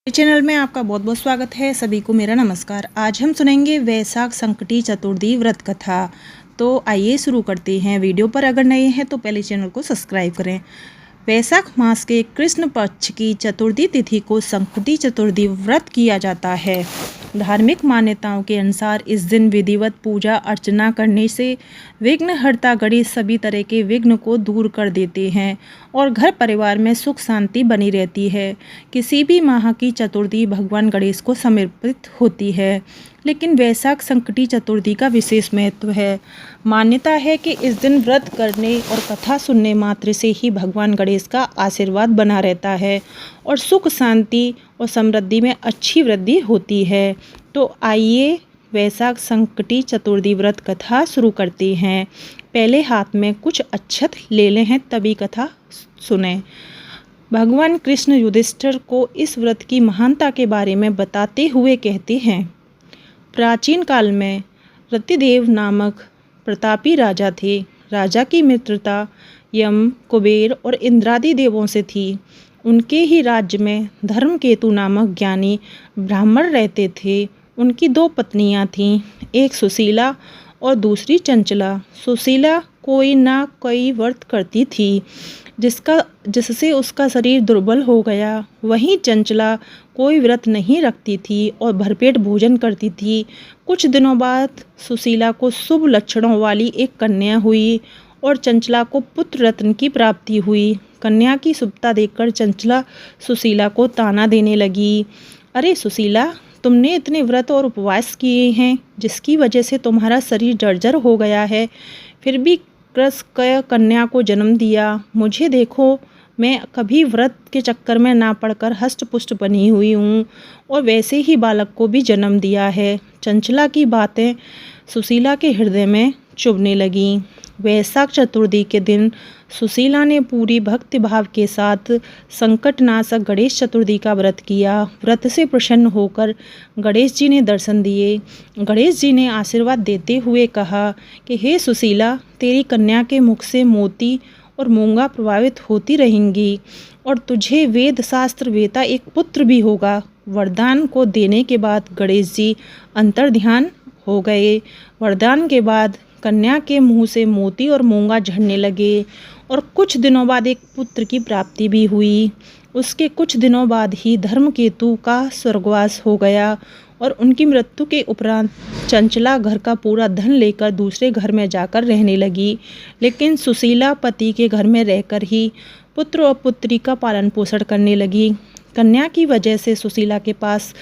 Channel में आपका बहुत बहुत स्वागत है। सभी को मेरा नमस्कार। आज हम सुनेंगे वैशाख संकटी चतुर्थी व्रत कथा। तो आइए शुरू करते हैं। वीडियो पर अगर नए हैं तो पहले चैनल को सब्सक्राइब करें। वैशाख मास के कृष्ण पक्ष की चतुर्थी तिथि को संकटी चतुर्थी व्रत किया जाता है। धार्मिक मान्यताओं के अनुसार इस दिन विधिवत पूजा अर्चना करने से विघ्नहर्ता गणेश सभी तरह के विघ्न को दूर कर देते हैं और घर परिवार में सुख शांति बनी रहती है। किसी भी माह की चतुर्थी भगवान गणेश को समर्पित होती है, लेकिन वैशाख संकटी चतुर्थी का विशेष महत्व है। मान्यता है कि इस दिन व्रत करने और कथा सुनने मात्र से ही भगवान गणेश का आशीर्वाद बना रहता है और सुख शांति और समृद्धि में अच्छी वृद्धि होती है। तो आइए वैशाख संकटी चतुर्थी व्रत कथा शुरू करते हैं। पहले हाथ में कुछ अक्षत ले लें हैं, तभी कथा सुने। भगवान कृष्ण युधिष्ठिर को इस व्रत की महानता के बारे में बताते हुए कहते हैं, प्राचीन काल में रतिदेव नामक प्रतापी राजा थे। राजा की मित्रता यम, कुबेर और इंद्रादि देवों से थी। उनके ही राज्य में धर्मकेतु नामक ज्ञानी ब्राह्मण रहते थे। उनकी दो पत्नियां थीं, एक सुशीला और दूसरी चंचला। सुशीला कोई ना कोई व्रत करती थी जिससे उसका शरीर दुर्बल हो गया। वहीं चंचला कोई व्रत नहीं रखती थी और भरपेट भोजन करती थी। कुछ दिनों बाद सुशीला को शुभ लक्षणों वाली एक कन्या हुई और चंचला को पुत्र रत्न की प्राप्ति हुई। कन्या की शुभता देखकर चंचला सुशीला को ताना देने लगी, अरे सुशीला, तुमने इतने व्रत और उपवास किए हैं जिसकी वजह से तुम्हारा शरीर जर्जर हो गया है, फिर भी कृष्ण कन्या को जन्म दिया। मुझे देखो, मैं कभी व्रत के चक्कर में ना पड़कर हष्ट पुष्ट बनी हुई हूँ और वैसे ही बालक को भी जन्म दिया है। चंचला की बातें सुशीला के हृदय में चुभने लगीं। वैशाख चतुर्थी के दिन सुशीला ने पूरी भक्ति भाव के साथ संकटनाशक गणेश चतुर्थी का व्रत किया। व्रत से प्रसन्न होकर गणेश जी ने दर्शन दिए। गणेश जी ने आशीर्वाद देते हुए कहा कि हे सुशीला, तेरी कन्या के मुख से मोती और मूंगा प्रभावित होती रहेंगी और तुझे वेद शास्त्र वेता एक पुत्र भी होगा। वरदान को देने के बाद गणेश जी अंतर्ध्यान हो गए। वरदान के बाद कन्या के मुंह से मोती और मूंगा झड़ने लगे और कुछ दिनों बाद एक पुत्र की प्राप्ति भी हुई। उसके कुछ दिनों बाद ही धर्मकेतु का स्वर्गवास हो गया और उनकी मृत्यु के उपरांत चंचला घर का पूरा धन लेकर दूसरे घर में जाकर रहने लगी, लेकिन सुशीला पति के घर में रहकर ही पुत्र और पुत्री का पालन पोषण करने लगी। कन्या की वजह से सुशीला के पास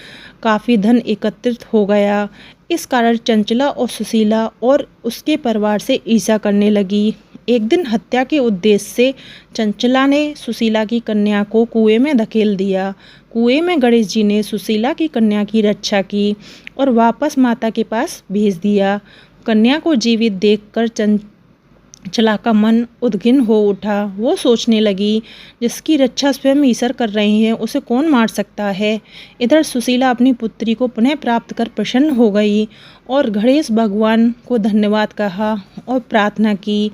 काफ़ी धन एकत्रित हो गया। इस कारण चंचला और सुशीला और उसके परिवार से ईर्ष्या करने लगी। एक दिन हत्या के उद्देश्य से चंचला ने सुशीला की कन्या को कुएं में धकेल दिया। कुएं में गणेश जी ने सुशीला की कन्या की रक्षा की और वापस माता के पास भेज दिया। कन्या को जीवित देखकर चंचला का मन उद्विग्न हो उठा। वो सोचने लगी, जिसकी रक्षा स्वयं ईश्वर कर रहे हैं उसे कौन मार सकता है। इधर सुशीला अपनी पुत्री को पुनः प्राप्त कर प्रसन्न हो गई और गणेश भगवान को धन्यवाद कहा और प्रार्थना की।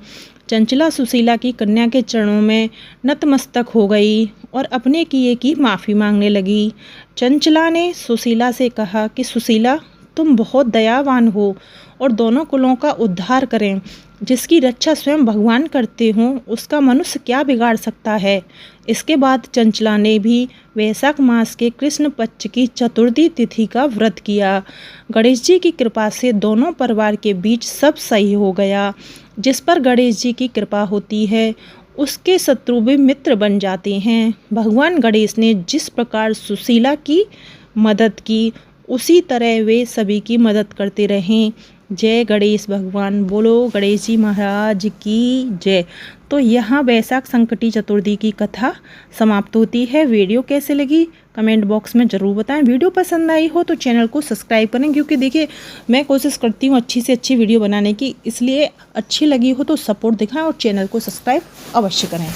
चंचला सुशीला की कन्या के चरणों में नतमस्तक हो गई और अपने किए की माफ़ी मांगने लगी। चंचला ने सुशीला से कहा कि सुशीला, तुम बहुत दयावान हो और दोनों कुलों का उद्धार करें। जिसकी रक्षा स्वयं भगवान करते हों उसका मनुष्य क्या बिगाड़ सकता है। इसके बाद चंचला ने भी वैशाख मास के कृष्ण पक्ष की चतुर्थी तिथि का व्रत किया। गणेश जी की कृपा से दोनों परिवार के बीच सब सही हो गया। जिस पर गणेश जी की कृपा होती है उसके शत्रु भी मित्र बन जाते हैं। भगवान गणेश ने जिस प्रकार सुशीला की मदद की उसी तरह वे सभी की मदद करते रहें। जय गणेश भगवान, बोलो गणेश जी महाराज की जय। तो यहाँ वैशाख संकटी चतुर्थी की कथा समाप्त होती है। वीडियो कैसे लगी कमेंट बॉक्स में ज़रूर बताएं। वीडियो पसंद आई हो तो चैनल को सब्सक्राइब करें, क्योंकि देखिए मैं कोशिश करती हूँ अच्छी से अच्छी वीडियो बनाने की, इसलिए अच्छी लगी हो तो सपोर्ट दिखाएं और चैनल को सब्सक्राइब अवश्य करें।